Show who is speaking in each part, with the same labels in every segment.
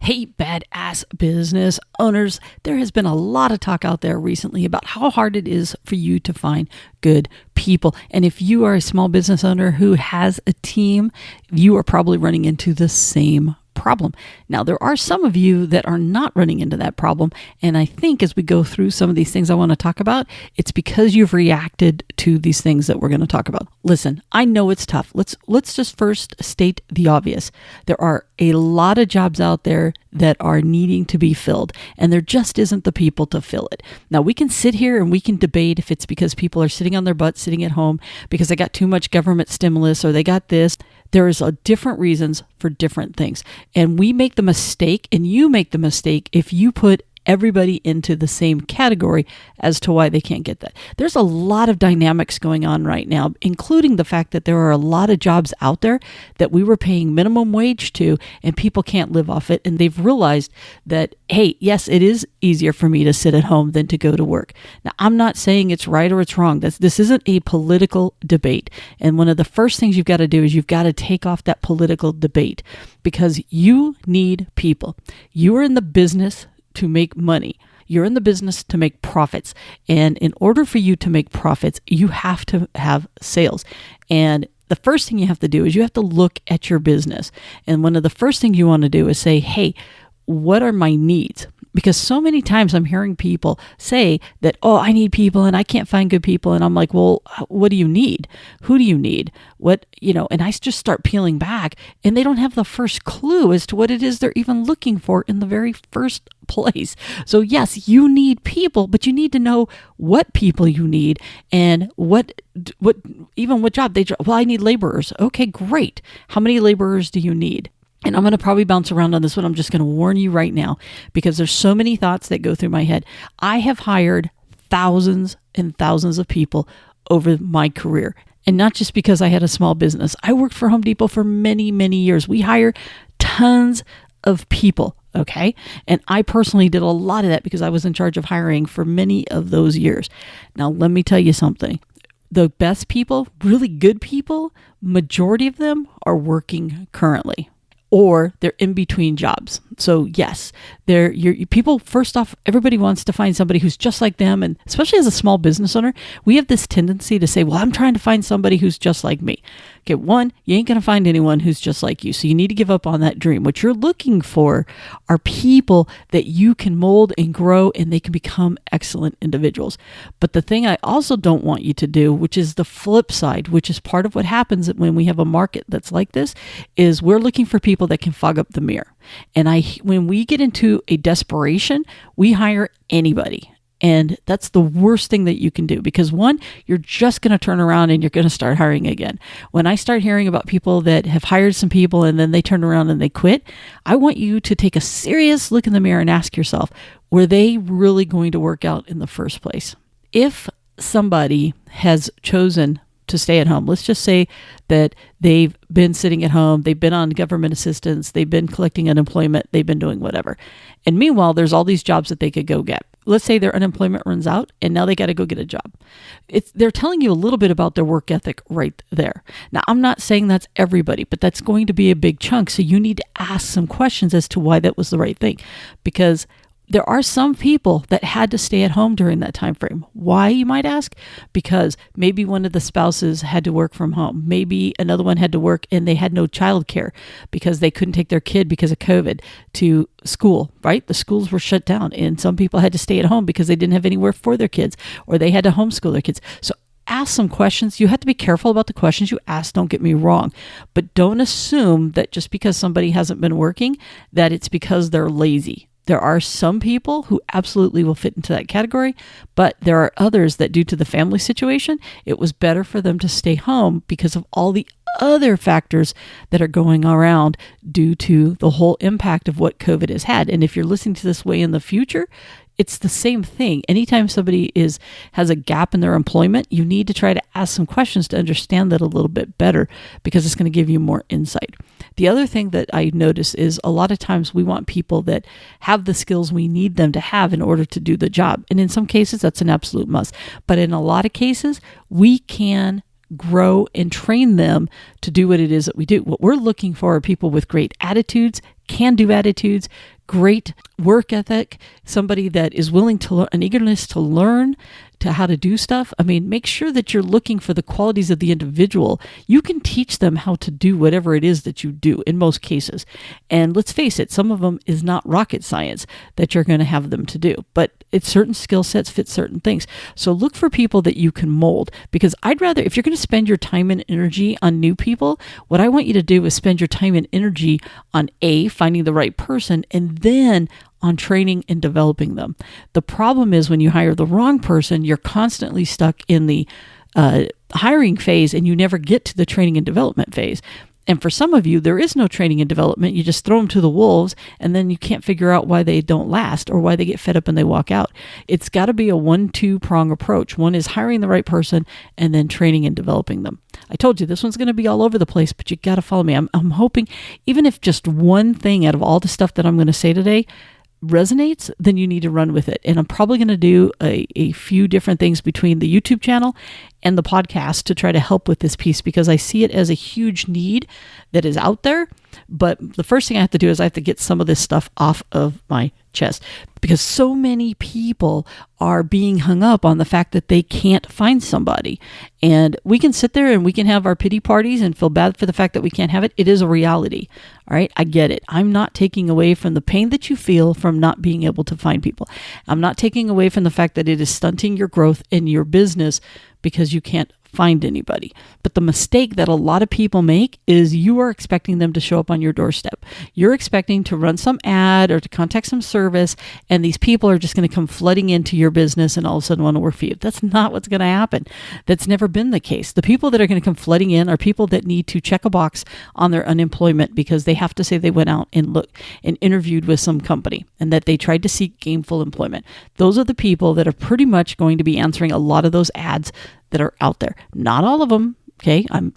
Speaker 1: Hey, badass business owners, there has been a lot of talk out there recently about how hard it is for you to find good people. And if you are a small business owner who has a team, you are probably running into the same problem. Now, there are some of you that are not running into that problem. And I think as we go through some of these things I want to talk about, it's because you've reacted to these things that we're going to talk about. Listen, I know it's tough. Let's just first state the obvious. There are a lot of jobs out there that are needing to be filled, and there just isn't the people to fill it. Now, we can sit here and we can debate if it's because people are sitting on their butts, sitting at home because they got too much government stimulus or they got this. There is different reasons for different things. And we make the mistake, and you make the mistake if you put everybody into the same category as to why they can't get that. There's a lot of dynamics going on right now, including the fact that there are a lot of jobs out there that we were paying minimum wage to, and people can't live off it. And they've realized that, hey, yes, it is easier for me to sit at home than to go to work. Now, I'm not saying it's right or it's wrong. This isn't a political debate. And one of the first things you've got to do is you've got to take off that political debate, because you need people. You are in the business to make money. You're in the business to make profits. And in order for you to make profits, you have to have sales. And the first thing you have to do is you have to look at your business. And one of the first things you want to do is say, hey, what are my needs? Because so many times I'm hearing people say that, oh, I need people and I can't find good people. And I'm like, well, what do you need? Who do you need? And I just start peeling back, and they don't have the first clue as to what it is they're even looking for in the very first place. So yes, you need people, but you need to know what people you need and what job they, well, I need laborers. Okay, great. How many laborers do you need? And I'm going to probably bounce around on this one. I'm just going to warn you right now, because there's so many thoughts that go through my head. I have hired thousands and thousands of people over my career. And not just because I had a small business. I worked for Home Depot for many, many years. We hire tons of people, okay? And I personally did a lot of that because I was in charge of hiring for many of those years. Now, let me tell you something. The best people, really good people, majority of them are working currently, or they're in between jobs. So yes, people, first off, everybody wants to find somebody who's just like them. And especially as a small business owner, we have this tendency to say, well, I'm trying to find somebody who's just like me. Okay, one, you ain't going to find anyone who's just like you. So you need to give up on that dream. What you're looking for are people that you can mold and grow, and they can become excellent individuals. But the thing I also don't want you to do, which is the flip side, which is part of what happens when we have a market that's like this, is we're looking for people that can fog up the mirror. And when we get into a desperation, we hire anybody. And that's the worst thing that you can do, because one, you're just going to turn around and you're going to start hiring again. When I start hearing about people that have hired some people and then they turn around and they quit, I want you to take a serious look in the mirror and ask yourself, were they really going to work out in the first place? If somebody has chosen to stay at home, let's just say that they've been sitting at home, they've been on government assistance, they've been collecting unemployment, they've been doing whatever. And meanwhile, there's all these jobs that they could go get. Let's say their unemployment runs out and now they got to go get a job. They're telling you a little bit about their work ethic right there. Now, I'm not saying that's everybody, but that's going to be a big chunk. So you need to ask some questions as to why that was the right thing, because there are some people that had to stay at home during that time frame. Why, you might ask? Because maybe one of the spouses had to work from home. Maybe another one had to work and they had no childcare because they couldn't take their kid because of COVID to school, right? The schools were shut down, and some people had to stay at home because they didn't have anywhere for their kids, or they had to homeschool their kids. So ask some questions. You have to be careful about the questions you ask, don't get me wrong, but don't assume that just because somebody hasn't been working, that it's because they're lazy. There are some people who absolutely will fit into that category, but there are others that, due to the family situation, it was better for them to stay home because of all the other factors that are going around due to the whole impact of what COVID has had. And if you're listening to this way in the future, it's the same thing. Anytime somebody has a gap in their employment, you need to try to ask some questions to understand that a little bit better, because it's going to give you more insight. The other thing that I notice is a lot of times we want people that have the skills we need them to have in order to do the job. And in some cases, that's an absolute must. But in a lot of cases, we can grow and train them to do what it is that we do. What we're looking for are people with great attitudes, can-do attitudes, great work ethic, somebody that is willing to learn, an eagerness to learn, to how to do stuff. I mean, make sure that you're looking for the qualities of the individual. You can teach them how to do whatever it is that you do in most cases. And let's face it, some of them is not rocket science that you're going to have them to do, but it's certain skill sets fit certain things. So look for people that you can mold, because I'd rather, if you're going to spend your time and energy on new people, what I want you to do is spend your time and energy on finding the right person, and then on training and developing them. The problem is when you hire the wrong person, you're constantly stuck in the hiring phase and you never get to the training and development phase. And for some of you, there is no training and development. You just throw them to the wolves, and then you can't figure out why they don't last or why they get fed up and they walk out. It's got to be a 1-2 prong approach. One is hiring the right person and then training and developing them. I told you this one's going to be all over the place, but you got to follow me. I'm hoping, even if just one thing out of all the stuff that I'm going to say today resonates, then you need to run with it. And I'm probably going to do a few different things between the YouTube channel and the podcast to try to help with this piece, because I see it as a huge need that is out there. But the first thing I have to do is I have to get some of this stuff off of my chest, because so many people are being hung up on the fact that they can't find somebody. And we can sit there and we can have our pity parties and feel bad for the fact that we can't have it. It is a reality. All right. I get it. I'm not taking away from the pain that you feel from not being able to find people. I'm not taking away from the fact that it is stunting your growth in your business because you can't find anybody. But the mistake that a lot of people make is you are expecting them to show up on your doorstep. You're expecting to run some ad or to contact some service, and these people are just going to come flooding into your business and all of a sudden want to work for you. That's not what's going to happen. That's never been the case. The people that are going to come flooding in are people that need to check a box on their unemployment because they have to say they went out and looked and interviewed with some company and that they tried to seek gainful employment. Those are the people that are pretty much going to be answering a lot of those ads that are out there. Not all of them. Okay. I'm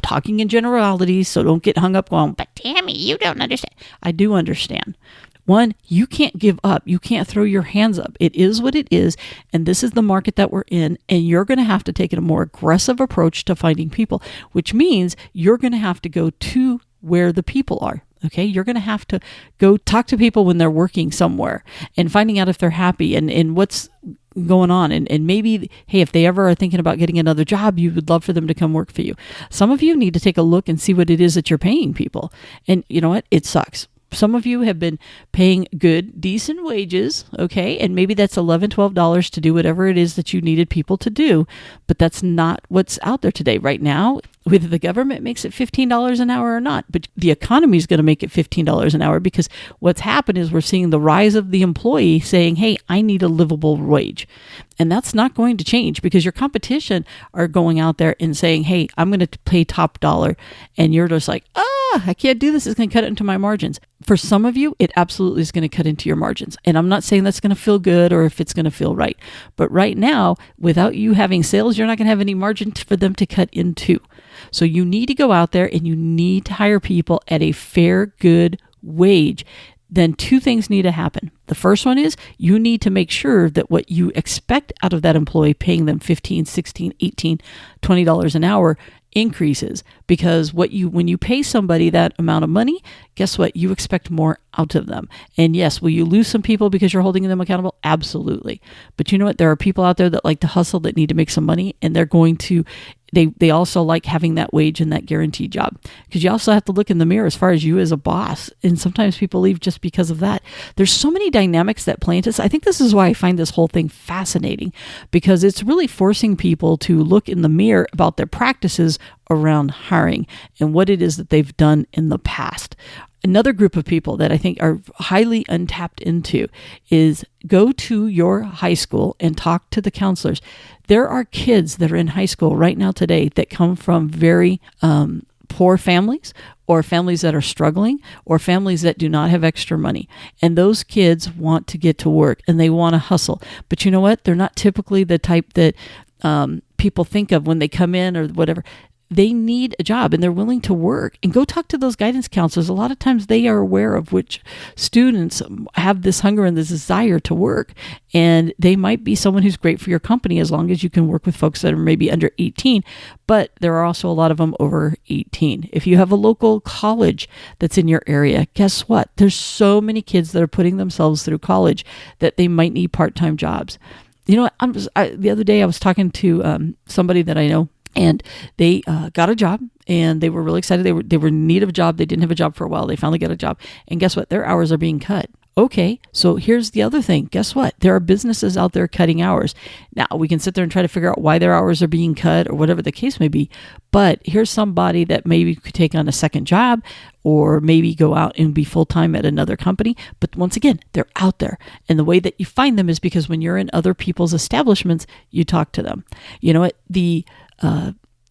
Speaker 1: talking in generalities, so don't get hung up going, but Tammy, you don't understand. I do understand. One, you can't give up. You can't throw your hands up. It is what it is. And this is the market that we're in. And you're going to have to take a more aggressive approach to finding people, which means you're going to have to go to where the people are. Okay, you're going to have to go talk to people when they're working somewhere and finding out if they're happy and what's going on. And maybe, hey, if they ever are thinking about getting another job, you would love for them to come work for you. Some of you need to take a look and see what it is that you're paying people. And you know what? It sucks. Some of you have been paying good, decent wages, okay? And maybe that's $11, $12 to do whatever it is that you needed people to do, but that's not what's out there today. Right now, whether the government makes it $15 an hour or not, but the economy is going to make it $15 an hour, because what's happened is we're seeing the rise of the employee saying, hey, I need a livable wage. And that's not going to change, because your competition are going out there and saying, hey, I'm going to pay top dollar. And you're just like, I can't do this. It's going to cut into my margins. For some of you, it absolutely is going to cut into your margins. And I'm not saying that's going to feel good or if it's going to feel right. But right now, without you having sales, you're not going to have any margin for them to cut into. So you need to go out there and you need to hire people at a fair, good wage. Then two things need to happen. The first one is you need to make sure that what you expect out of that employee, paying them $15, $16, $18, $20 an hour, increases, because when you pay somebody that amount of money, guess what? You expect more out of them. And yes, will you lose some people because you're holding them accountable? Absolutely. But you know what? There are people out there that like to hustle, that need to make some money, and they're going to they also like having that wage and that guaranteed job, because you also have to look in the mirror as far as you as a boss. And sometimes people leave just because of that. There's so many dynamics that play into this. I think this is why I find this whole thing fascinating, because it's really forcing people to look in the mirror about their practices around hiring and what it is that they've done in the past. Another group of people that I think are highly untapped into is go to your high school and talk to the counselors. There are kids that are in high school right now today that come from very poor families, or families that are struggling, or families that do not have extra money. And those kids want to get to work and they want to hustle. But you know what? They're not typically the type that people think of when they come in or whatever. they need a job and they're willing to work. And go talk to those guidance counselors. A lot of times they are aware of which students have this hunger and this desire to work. And they might be someone who's great for your company as long as you can work with folks that are maybe under 18. But there are also a lot of them over 18. If you have a local college that's in your area, guess what? There's so many kids that are putting themselves through college that they might need part-time jobs. You know, the other day I was talking to somebody that I know, and they got a job, and they were really excited. They were in need of a job. They didn't have a job for a while. They finally got a job, and guess what? Their hours are being cut. Okay, so here's the other thing. Guess what? There are businesses out there cutting hours. Now, we can sit there and try to figure out why their hours are being cut or whatever the case may be, but here's somebody that maybe could take on a second job or maybe go out and be full-time at another company. But once again, they're out there. And the way that you find them is because when you're in other people's establishments, you talk to them. You know what? The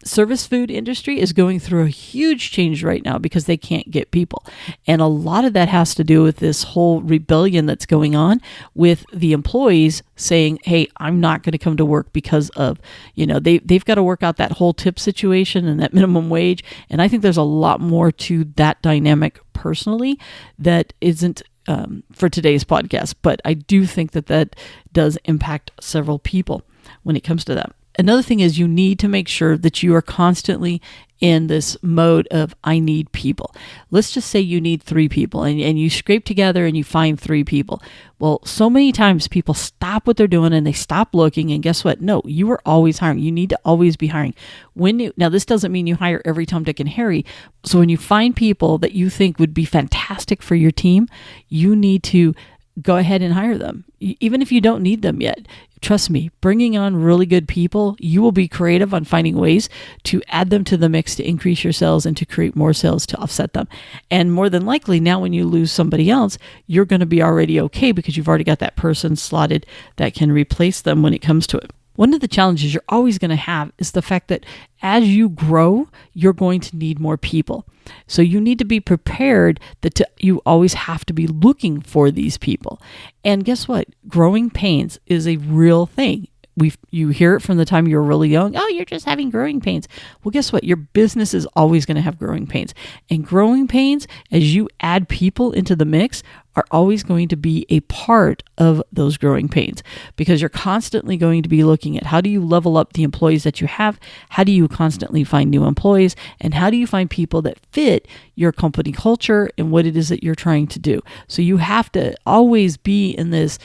Speaker 1: service food industry is going through a huge change right now because they can't get people. And a lot of that has to do with this whole rebellion that's going on with the employees saying, hey, I'm not going to come to work because of, they've got to work out that whole tip situation and that minimum wage. And I think there's a lot more to that dynamic personally that isn't for today's podcast. But I do think that does impact several people when it comes to that. Another thing is you need to make sure that you are constantly in this mode of, I need people. Let's just say you need 3 people and you scrape together and you find 3 people. Well, so many times people stop what they're doing and they stop looking, and guess what? No, you are always hiring. You need to always be hiring. Now, this doesn't mean you hire every Tom, Dick, and Harry. So when you find people that you think would be fantastic for your team, you need to go ahead and hire them, even if you don't need them yet. Trust me, bringing on really good people, you will be creative on finding ways to add them to the mix to increase your sales and to create more sales to offset them. And more than likely, now when you lose somebody else, you're going to be already okay because you've already got that person slotted that can replace them when it comes to it. One of the challenges you're always going to have is the fact that as you grow, you're going to need more people. So you need to be prepared that you always have to be looking for these people. And guess what? Growing pains is a real thing. You hear it from the time you're really young. Oh, you're just having growing pains. Well, guess what? Your business is always going to have growing pains. And growing pains, as you add people into the mix, are always going to be a part of those growing pains because you're constantly going to be looking at how do you level up the employees that you have? How do you constantly find new employees? And how do you find people that fit your company culture and what it is that you're trying to do? So you have to always be in this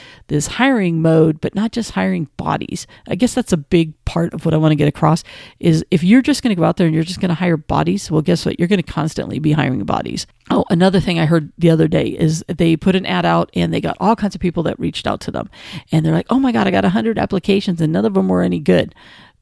Speaker 1: hiring mode, but not just hiring bodies. I guess that's a big part of what I want to get across is if you're just going to go out there and you're just going to hire bodies, well, guess what? You're going to constantly be hiring bodies. Oh, another thing I heard the other day is they put an ad out and they got all kinds of people that reached out to them. And they're like, oh my God, I got 100 applications and none of them were any good.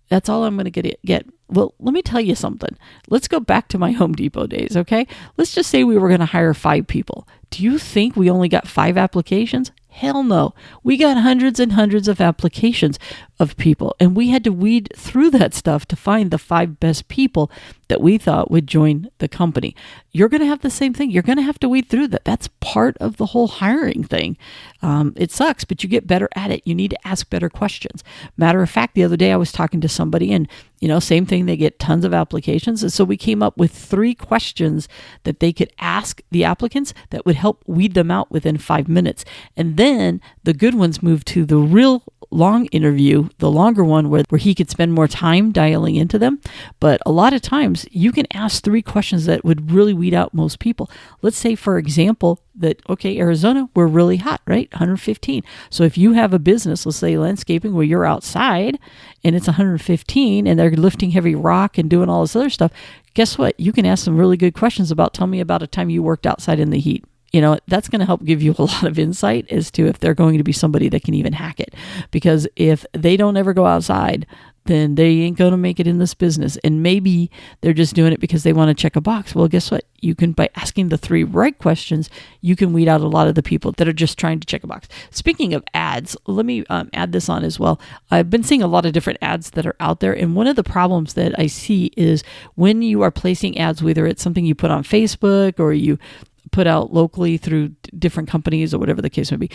Speaker 1: That's all I'm going to get. Well, let me tell you something. Let's go back to my Home Depot days, okay? Let's just say we were going to hire 5 people. Do you think we only got 5 applications? Hell no. We got hundreds and hundreds of applications of people, and we had to weed through that stuff to find the 5 best people that we thought would join the company. You're going to have the same thing. You're going to have to weed through that. That's part of the whole hiring thing. It sucks, but you get better at it. You need to ask better questions. Matter of fact, the other day I was talking to somebody and, same thing, they get tons of applications. And so we came up with 3 questions that they could ask the applicants that would help weed them out within 5 minutes. And then the good ones moved to the real long interview, the longer one where he could spend more time dialing into them. But a lot of times you can ask 3 questions that would really weed out most people. Let's say, for example, that, okay, Arizona, we're really hot, right? 115. So if you have a business, let's say landscaping, where you're outside and it's 115 and they're lifting heavy rock and doing all this other stuff, guess what? You can ask some really good questions about, tell me about a time you worked outside in the heat. That's going to help give you a lot of insight as to if they're going to be somebody that can even hack it. Because if they don't ever go outside, then they ain't going to make it in this business. And maybe they're just doing it because they want to check a box. Well, guess what? You can, by asking the 3 right questions, you can weed out a lot of the people that are just trying to check a box. Speaking of ads, let me add this on as well. I've been seeing a lot of different ads that are out there. And one of the problems that I see is when you are placing ads, whether it's something you put on Facebook or you put out locally through different companies or whatever the case may be,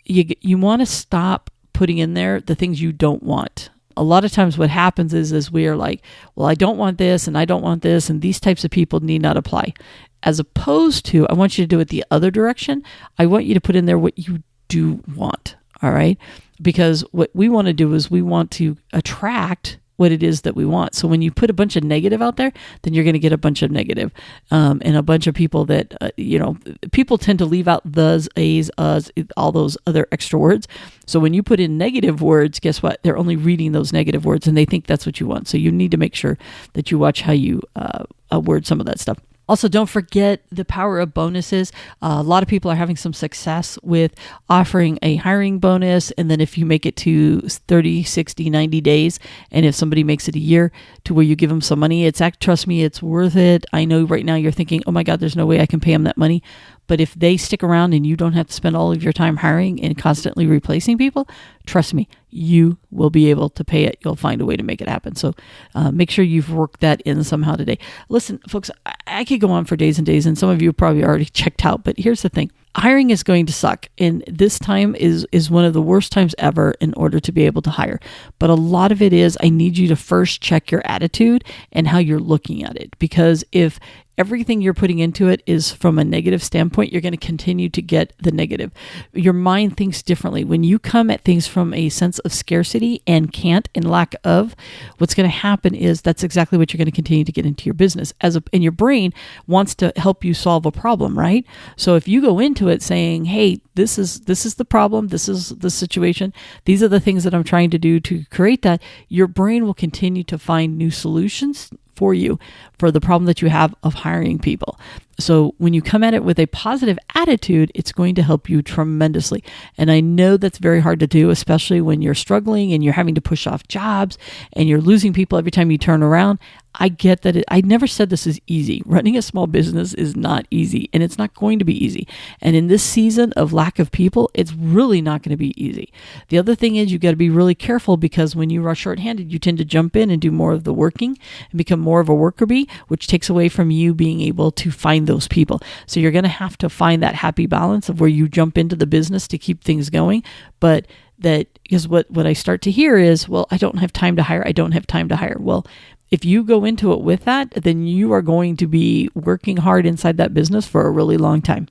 Speaker 1: you want to stop putting in there the things you don't want. A lot of times what happens is we are like, well, I don't want this and I don't want this, and these types of people need not apply. As opposed to, I want you to do it the other direction. I want you to put in there what you do want. All right. Because what we want to do is we want to attract what it is that we want. So when you put a bunch of negative out there, then you're going to get a bunch of negative, and a bunch of people that, people tend to leave out thes, a's, us, all those other extra words. So when you put in negative words, guess what? They're only reading those negative words and they think that's what you want. So you need to make sure that you watch how you word some of that stuff. Also, don't forget the power of bonuses. A lot of people are having some success with offering a hiring bonus. And then if you make it to 30, 60, 90 days, and if somebody makes it a year to where you give them some money, trust me, it's worth it. I know right now you're thinking, oh my God, there's no way I can pay them that money. But if they stick around and you don't have to spend all of your time hiring and constantly replacing people, trust me, you will be able to pay it. You'll find a way to make it happen. So make sure you've worked that in somehow today. Listen, folks, I could go on for days and days, and some of you probably already checked out, but here's the thing. Hiring is going to suck, and this time is one of the worst times ever in order to be able to hire. But a lot of it is, I need you to first check your attitude and how you're looking at it, because if everything you're putting into it is from a negative standpoint, you're going to continue to get the negative. Your mind thinks differently. When you come at things from a sense of scarcity and can't and lack of, what's going to happen is that's exactly what you're going to continue to get into your business. And your brain wants to help you solve a problem, right? So if you go into it saying, hey, this is the problem, this is the situation, these are the things that I'm trying to do to create that, your brain will continue to find new solutions for you for the problem that you have of hiring people. So when you come at it with a positive attitude, it's going to help you tremendously. And I know that's very hard to do, especially when you're struggling and you're having to push off jobs and you're losing people every time you turn around. I get that. I never said this is easy. Running a small business is not easy, and it's not going to be easy. And in this season of lack of people, it's really not going to be easy. The other thing is you got to be really careful, because when you are shorthanded, you tend to jump in and do more of the working and become more of a worker bee, which takes away from you being able to find those people. So you're going to have to find that happy balance of where you jump into the business to keep things going, but that is what I start to hear is, well, I don't have time to hire. I don't have time to hire. Well, if you go into it with that, then you are going to be working hard inside that business for a really long time.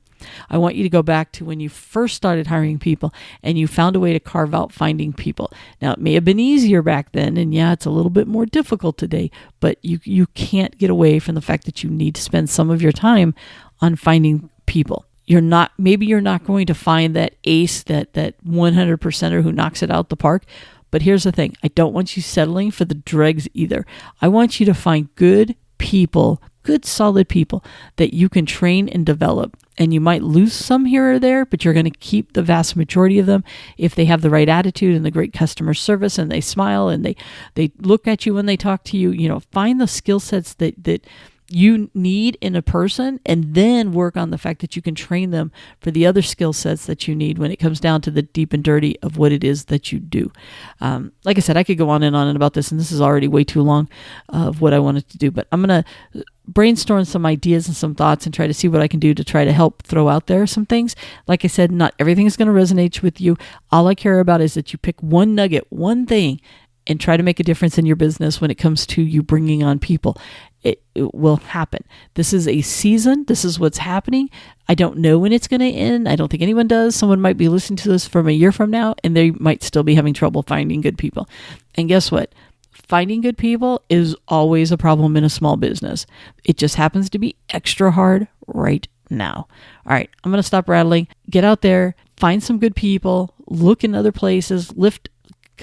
Speaker 1: I want you to go back to when you first started hiring people and you found a way to carve out finding people. Now, it may have been easier back then, and yeah, it's a little bit more difficult today, but you can't get away from the fact that you need to spend some of your time on finding people. Maybe you're not going to find that ace, that 100%er who knocks it out the park. But here's the thing. I don't want you settling for the dregs either. I want you to find good people, good solid people that you can train and develop. And you might lose some here or there, but you're going to keep the vast majority of them if they have the right attitude and the great customer service, and they smile and they look at you when they talk to you. Find the skill sets that you need in a person, and then work on the fact that you can train them for the other skill sets that you need when it comes down to the deep and dirty of what it is that you do. Like I said, I could go on and about this, and this is already way too long of what I wanted to do, but I'm going to brainstorm some ideas and some thoughts and try to see what I can do to try to help throw out there some things. Like I said, not everything is going to resonate with you. All I care about is that you pick one nugget, one thing, and try to make a difference in your business when it comes to you bringing on people. It will happen. This is a season. This is what's happening. I don't know when it's going to end. I don't think anyone does. Someone might be listening to this from a year from now, and they might still be having trouble finding good people. And guess what? Finding good people is always a problem in a small business. It just happens to be extra hard right now. All right, I'm going to stop rattling. Get out there, find some good people, look in other places, lift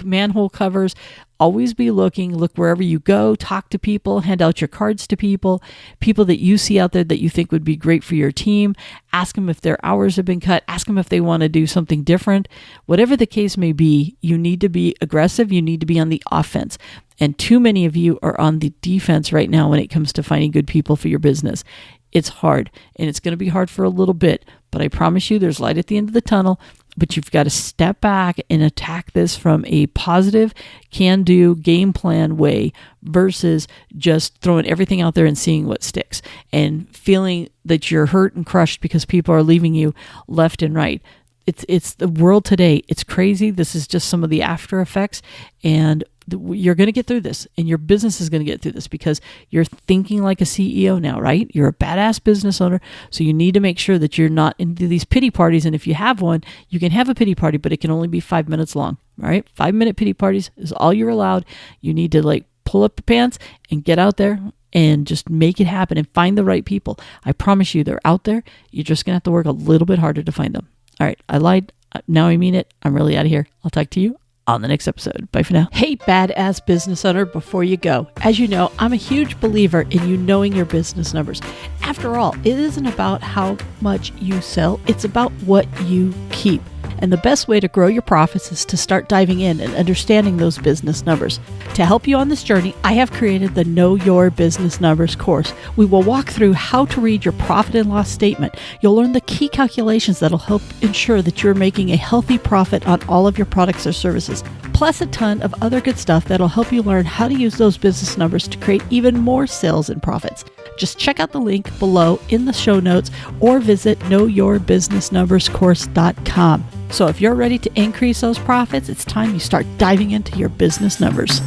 Speaker 1: manhole covers. Always be looking. Look wherever you go. Talk to people. Hand out your cards to people that you see out there that you think would be great for your team. Ask them if their hours have been cut. Ask them if they want to do something different. Whatever the case may be, you need to be aggressive. You need to be on the offense. And too many of you are on the defense right now when it comes to finding good people for your business. It's hard, and it's going to be hard for a little bit, but I promise you there's light at the end of the tunnel. But you've got to step back and attack this from a positive, can-do, game plan way versus just throwing everything out there and seeing what sticks and feeling that you're hurt and crushed because people are leaving you left and right. It's the world today. It's crazy. This is just some of the after effects, and you're going to get through this, and your business is going to get through this because you're thinking like a CEO now, right? You're a badass business owner. So you need to make sure that you're not into these pity parties. And if you have one, you can have a pity party, but it can only be 5 minutes long, all right? 5-minute pity parties is all you're allowed. You need to like pull up your pants and get out there and just make it happen and find the right people. I promise you they're out there. You're just going to have to work a little bit harder to find them. All right. I lied. Now I mean it. I'm really out of here. I'll talk to you on the next episode. Bye for now. Hey, badass business owner, before you go, as you know, I'm a huge believer in you knowing your business numbers. After all, it isn't about how much you sell. It's about what you keep. And the best way to grow your profits is to start diving in and understanding those business numbers. To help you on this journey, I have created the Know Your Business Numbers course. We will walk through how to read your profit and loss statement. You'll learn the key calculations that'll help ensure that you're making a healthy profit on all of your products or services, plus a ton of other good stuff that'll help you learn how to use those business numbers to create even more sales and profits. Just check out the link below in the show notes or visit knowyourbusinessnumberscourse.com. So if you're ready to increase those profits, it's time you start diving into your business numbers.